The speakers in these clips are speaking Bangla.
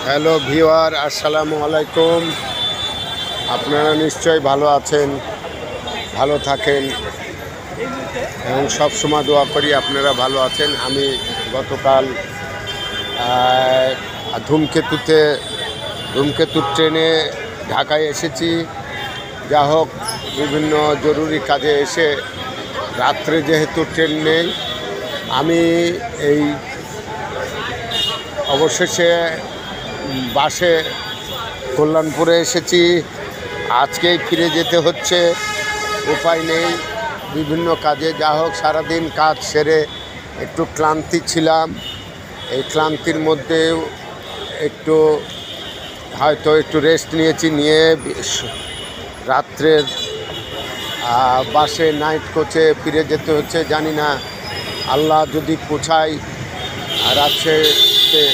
হ্যালো ভিউয়ার, আসসালামু আলাইকুম। আপনারা নিশ্চয়ই ভালো আছেন, ভালো থাকেন এবং সবসময় দোয়া করি আপনারা ভালো আছেন। আমি গতকাল ধূমকেতুর ট্রেনে ঢাকায় এসেছি। যা হোক, বিভিন্ন জরুরি কাজে এসে রাত্রে যেহেতু ট্রেন নেই, আমি এই অবশেষে বাসে কল্যাণপুরে এসেছি। আজকেই ফিরে যেতে হচ্ছে, উপায় নেই, বিভিন্ন কাজে। যা হোক, সারাদিন কাজ সেরে একটু ক্লান্তি ছিলাম। এই ক্লান্তির মধ্যেও একটু রেস্ট নিয়েছি। নিয়ে রাত্রের বাসে নাইট কোচে ফিরে যেতে হচ্ছে। জানি না আল্লাহ যদি পৌঁছায় রাজশাহীতে,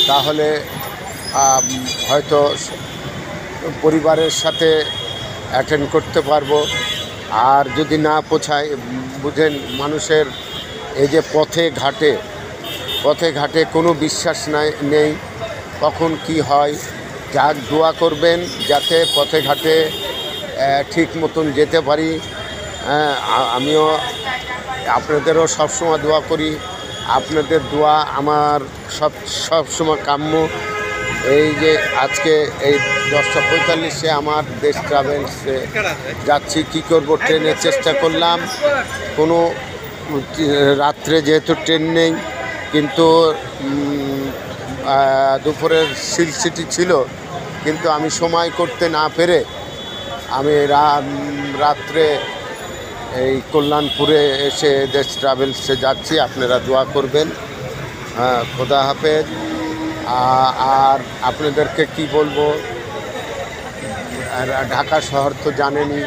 তাহলে হয়তো পরিবারের সাথে অ্যাটেন্ড করতে পারবো। আর যদি না পৌঁছায়, বুঝেন, মানুষের এই যে পথে ঘাটে কোনো বিশ্বাস নেই কখন কি হয়। যাক, দোয়া করবেন যাতে পথে ঘাটে ঠিক মতন যেতে পারি। আমিও আপনাদেরও সবসময় দোয়া করি। আপনাদের দোয়া আমার সবসময় কাম্য। এই যে আজকে এই 10:45 আমার দেশ ট্রাভেলসে যাচ্ছি। কি করব, ট্রেনের চেষ্টা করলাম, কোনো রাত্রে যেহেতু ট্রেন নেই, কিন্তু দুপুরের সিটি ছিল, কিন্তু আমি সময় করতে না পেরে আমি রাত্রে এই কল্যাণপুরে এসে দেশ ট্রাভেলসে যাচ্ছি। আপনারা দোয়া করবেন। খোদা হাফেজ। আর আপনাদেরকে কি বলবো, ঢাকা শহর তো জানেনই,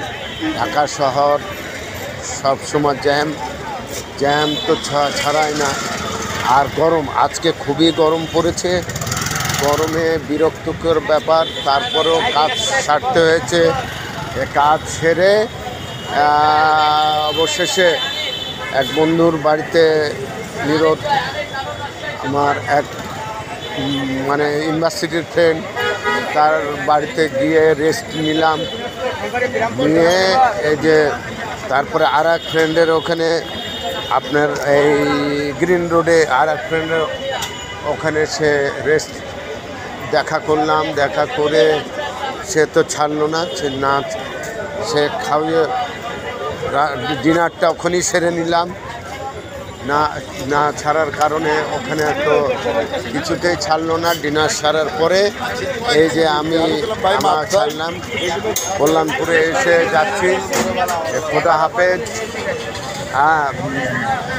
ঢাকা শহর সবসময় জ্যাম তো ছাড়ায় না। আর গরম, আজকে খুবই গরম পড়েছে। গরমে বিরক্তকর ব্যাপার। তারপরেও কাজ সারতে হয়েছে। কাজ সেরে অবশেষে এক বন্ধুর বাড়িতে আমার এক ইউনিভার্সিটির ফ্রেন্ড, তার বাড়িতে গিয়ে রেস্ট নিলাম। নিয়ে এই যে তারপরে আর এক ফ্রেন্ডের ওখানে, আপনার এই গ্রিন রোডে আর এক ফ্রেন্ডের ওখানে সে রেস্ট দেখা করলাম। দেখা করে সে তো ছাড়লো না, সে খাওয়িয়ে ডিনারটা ওখানেই সেরে নিলাম। না ছাড়ার কারণে ওখানে তো কিছুতেই ছাড়লো না। ডিনার সারার পরে এই যে আমি ছাড়লাম, কল্যাণপুরে এসে যাচ্ছি। খোদা হাফেজ।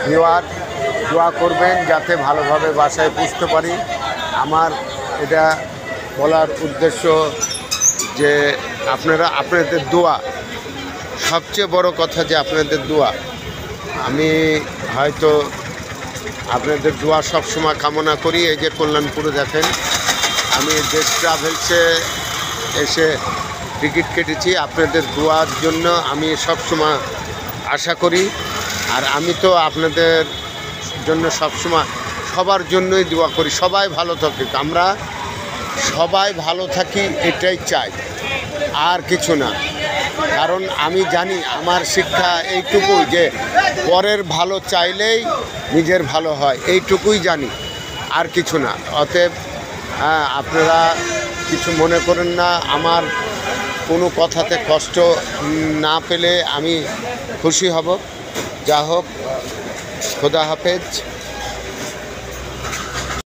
ভিউয়ার, দোয়া করবেন যাতে ভালোভাবে বাসায় পৌঁছতে পারি। আমার এটা বলার উদ্দেশ্য যে আপনাদের দোয়া, সবচেয়ে বড় কথা যে আপনাদের দোয়া। আমি হয়তো আপনাদের দোয়া সবসময় কামনা করি। এই যে কল্যাণপুরে দেখেন, আমি দেশ ট্রাভেলসে এসে টিকিট কেটেছি। আপনাদের দোয়ার জন্য আমি সবসময় আশা করি। আর আমি তো আপনাদের জন্য সবসময় সবার জন্যই দোয়া করি, সবাই ভালো থাকে। আমরা সবাই ভালো থাকি, এটাই চাই, আর কিছু না। কারণ আমি জানি, আমার শিক্ষা এইটুকুই যে পরের ভালো চাইলেই নিজের ভালো হয়, এইটুকুই জানি, আর কিছু না। অতএব আপনারা কিছু মনে করেন না, আমার কোনো কথাতে কষ্ট না পেলে আমি খুশি হব। যা হোক, খোদা হাফেজ।